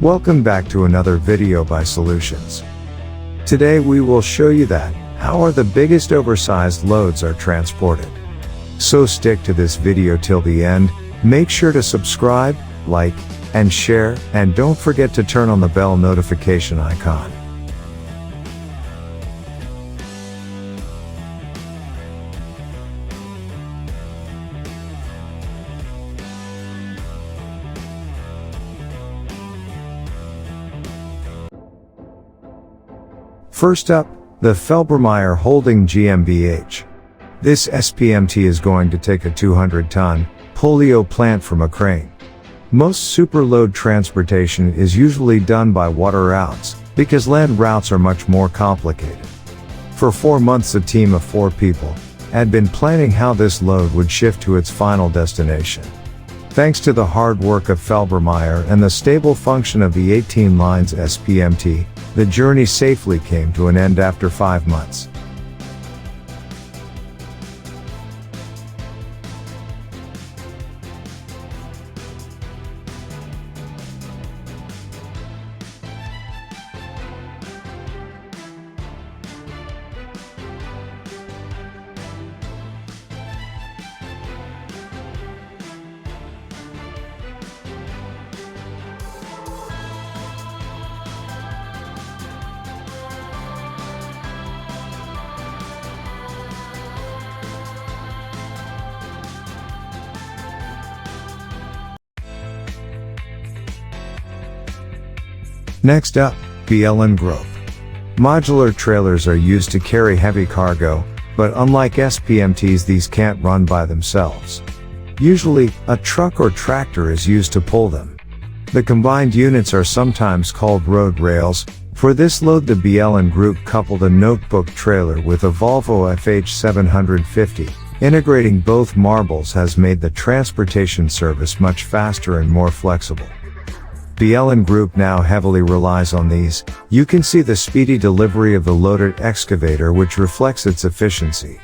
Welcome back to another video by Solutions. Today we will show you how the biggest oversized loads are transported. So stick to this video till the end, make sure to subscribe, like, and share, and don't forget to turn on the bell notification icon. First up, the FELBERMAYR Holding GmbH. This SPMT is going to take a 200-ton polio plant from a crane. Most superload transportation is usually done by water routes, because land routes are much more complicated. For 4 months a team of 4 people had been planning how this load would shift to its final destination. Thanks to the hard work of FELBERMAYR and the stable function of the 18 lines SPMT, the journey safely came to an end after 5 months. Next up, BEELEN GROEP. Modular trailers are used to carry heavy cargo, but unlike SPMTs these can't run by themselves. Usually, a truck or tractor is used to pull them. The combined units are sometimes called road rails. For this load the BEELEN Group coupled a notebook trailer with a Volvo FH750. Integrating both marbles has made the transportation service much faster and more flexible. BEELEN Group now heavily relies on these. You can see the speedy delivery of the loaded excavator which reflects its efficiency.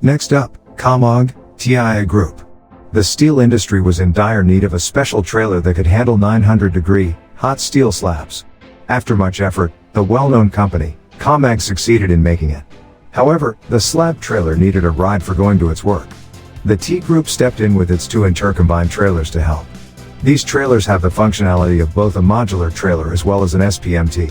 Next up, KAMAG, TIA Group. The steel industry was in dire need of a special trailer that could handle 900-degree, hot steel slabs. After much effort, the well-known company, KAMAG succeeded in making it. However, the slab trailer needed a ride for going to its work. The T Group stepped in with its 2 intercombined trailers to help. These trailers have the functionality of both a modular trailer as well as an SPMT.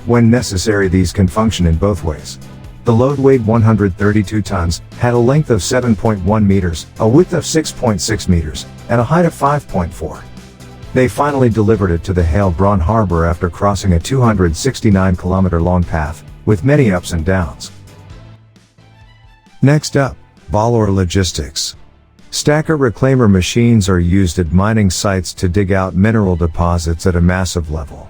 When necessary these can function in both ways. The load weighed 132 tons, had a length of 7.1 meters, a width of 6.6 meters, and a height of 5.4. They finally delivered it to the Heilbronn harbor after crossing a 269-kilometer-long path, with many ups and downs. Next up, BOLLORÉ Logistics. Stacker reclaimer machines are used at mining sites to dig out mineral deposits at a massive level.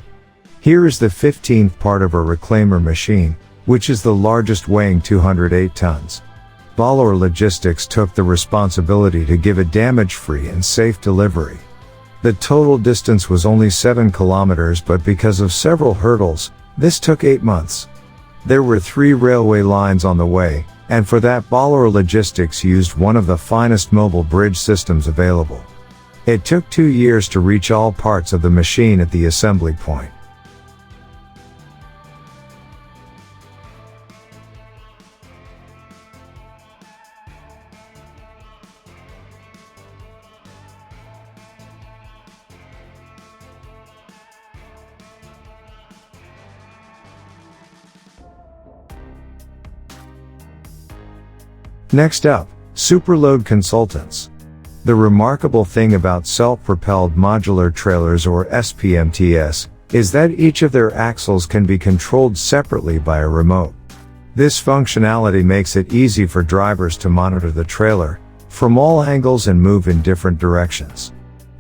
Here is the 15th part of a reclaimer machine, which is the largest, weighing 208 tons. BOLLORÉ Logistics took the responsibility to give a damage-free and safe delivery. The total distance was only 7 kilometers, but because of several hurdles, this took 8 months. There were 3 railway lines on the way, and for that Bolloré Logistics used one of the finest mobile bridge systems available. It took 2 years to reach all parts of the machine at the assembly point. Next up, SUPERLOAD consultants. The remarkable thing about self-propelled modular trailers, or SPMTs, is that each of their axles can be controlled separately by a remote. This functionality makes it easy for drivers to monitor the trailer from all angles and move in different directions.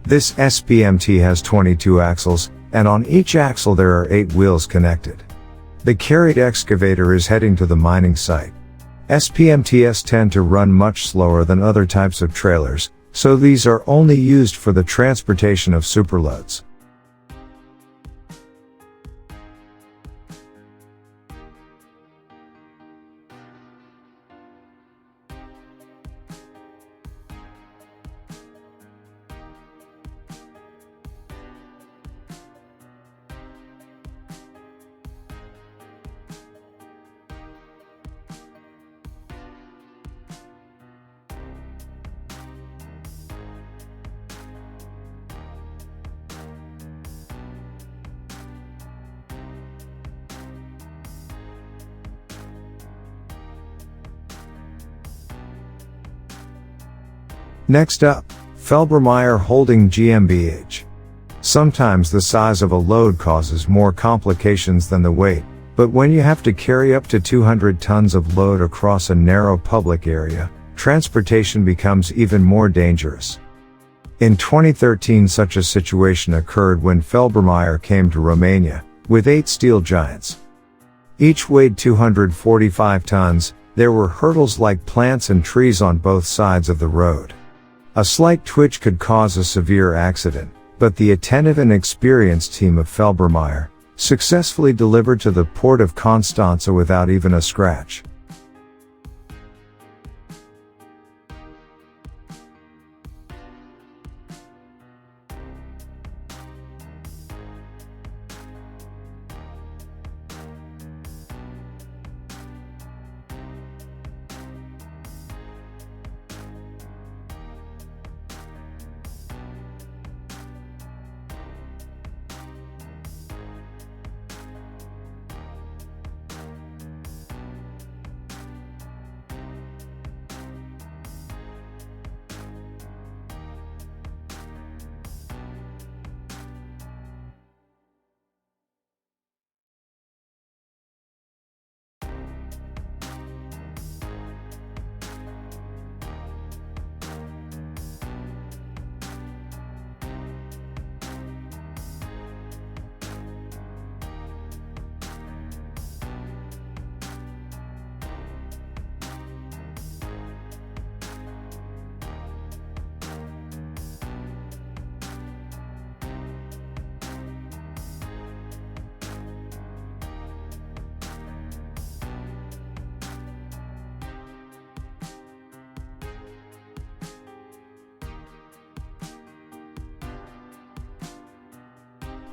This SPMT has 22 axles, and on each axle there are 8 wheels connected. The carried excavator is heading to the mining site. SPMTs tend to run much slower than other types of trailers, so these are only used for the transportation of superloads. Next up, FELBERMAYR holding GmbH. Sometimes the size of a load causes more complications than the weight, but when you have to carry up to 200 tons of load across a narrow public area, transportation becomes even more dangerous. In 2013 such a situation occurred when FELBERMAYR came to Romania, with 8 steel giants. Each weighed 245 tons, there were hurdles like plants and trees on both sides of the road. A slight twitch could cause a severe accident, but the attentive and experienced team of FELBERMAYR successfully delivered to the port of Constanța without even a scratch.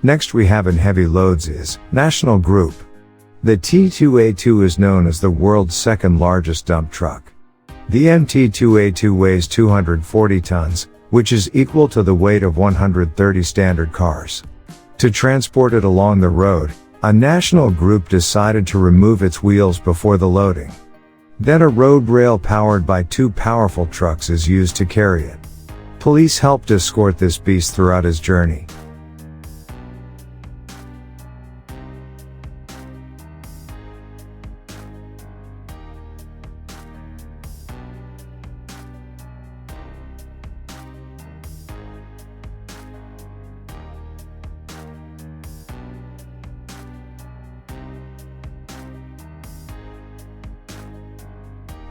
Next we have in heavy loads is National GROEP. The T2A2 is known as the world's second largest dump truck. The MT2A2 weighs 240 tons, which is equal to the weight of 130 standard cars. To transport it along the road, a National GROEP decided to remove its wheels before the loading. Then a road rail powered by 2 powerful trucks is used to carry it. Police helped escort this beast throughout his journey.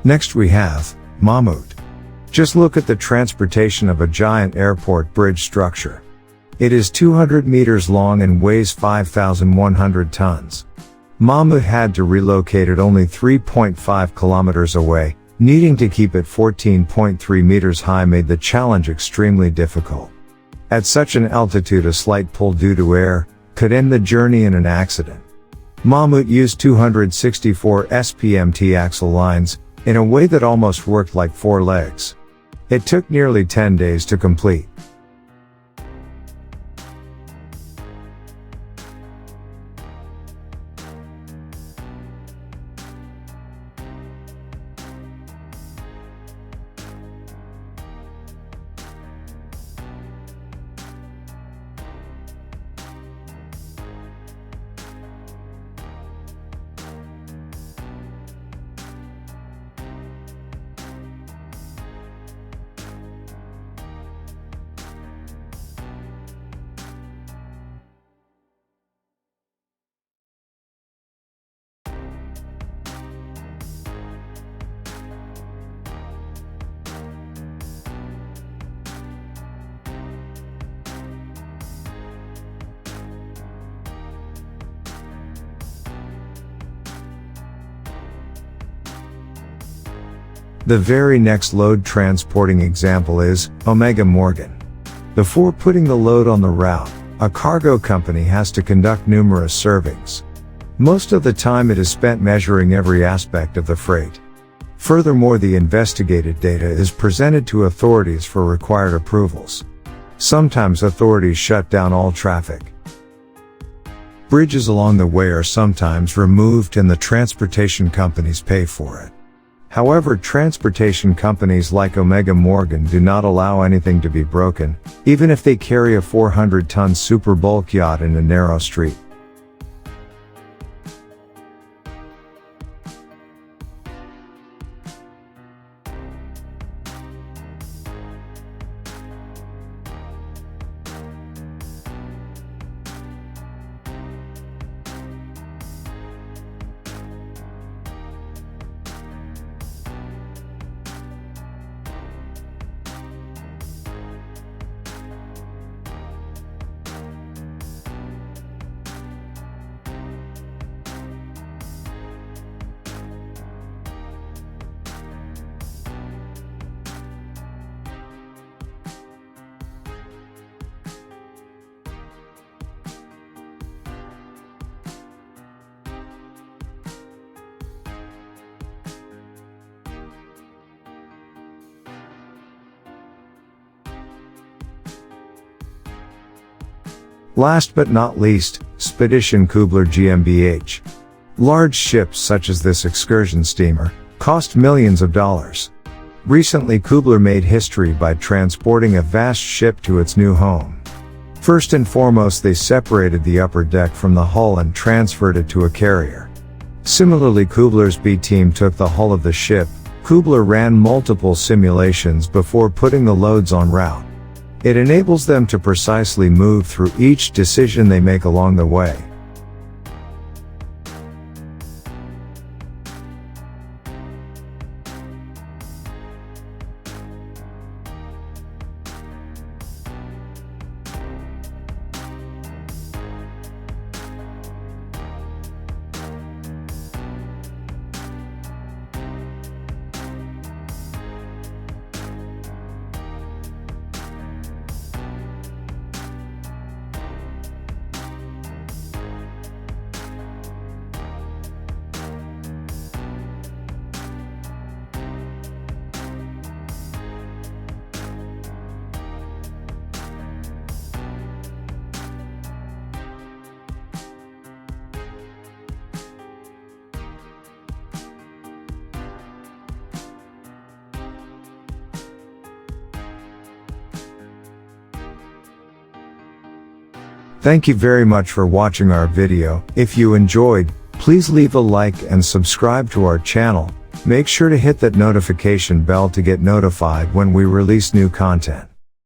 Next we have MAMMOET. Just look at the transportation of a giant airport bridge structure. It is 200 meters long and weighs 5,100 tons. MAMMOET had to relocate it only 3.5 kilometers away, needing to keep it 14.3 meters high made the challenge extremely difficult. At such an altitude, a slight pull due to air could end the journey in an accident. MAMMOET used 264 SPMT axle lines in a way that almost worked like 4 legs. It took nearly 10 days to complete. The very next load transporting example is Omega Morgan. Before putting the load on the route, a cargo company has to conduct numerous surveys. Most of the time it is spent measuring every aspect of the freight. Furthermore, the investigated data is presented to authorities for required approvals. Sometimes authorities shut down all traffic. Bridges along the way are sometimes removed and the transportation companies pay for it. However, transportation companies like Omega Morgan do not allow anything to be broken, even if they carry a 400-ton super bulk yacht in a narrow street. Last but not least, SPEDITION KÜBLER GmbH. Large ships such as this excursion steamer cost millions of dollars. Recently, KÜBLER made history by transporting a vast ship to its new home. First and foremost, they separated the upper deck from the hull and transferred it to a carrier. Similarly, KÜBLER's B team took the hull of the ship. KÜBLER ran multiple simulations before putting the loads en route. It enables them to precisely move through each decision they make along the way. Thank you very much for watching our video. If you enjoyed, please leave a like and subscribe to our channel. Make sure to hit that notification bell to get notified when we release new content.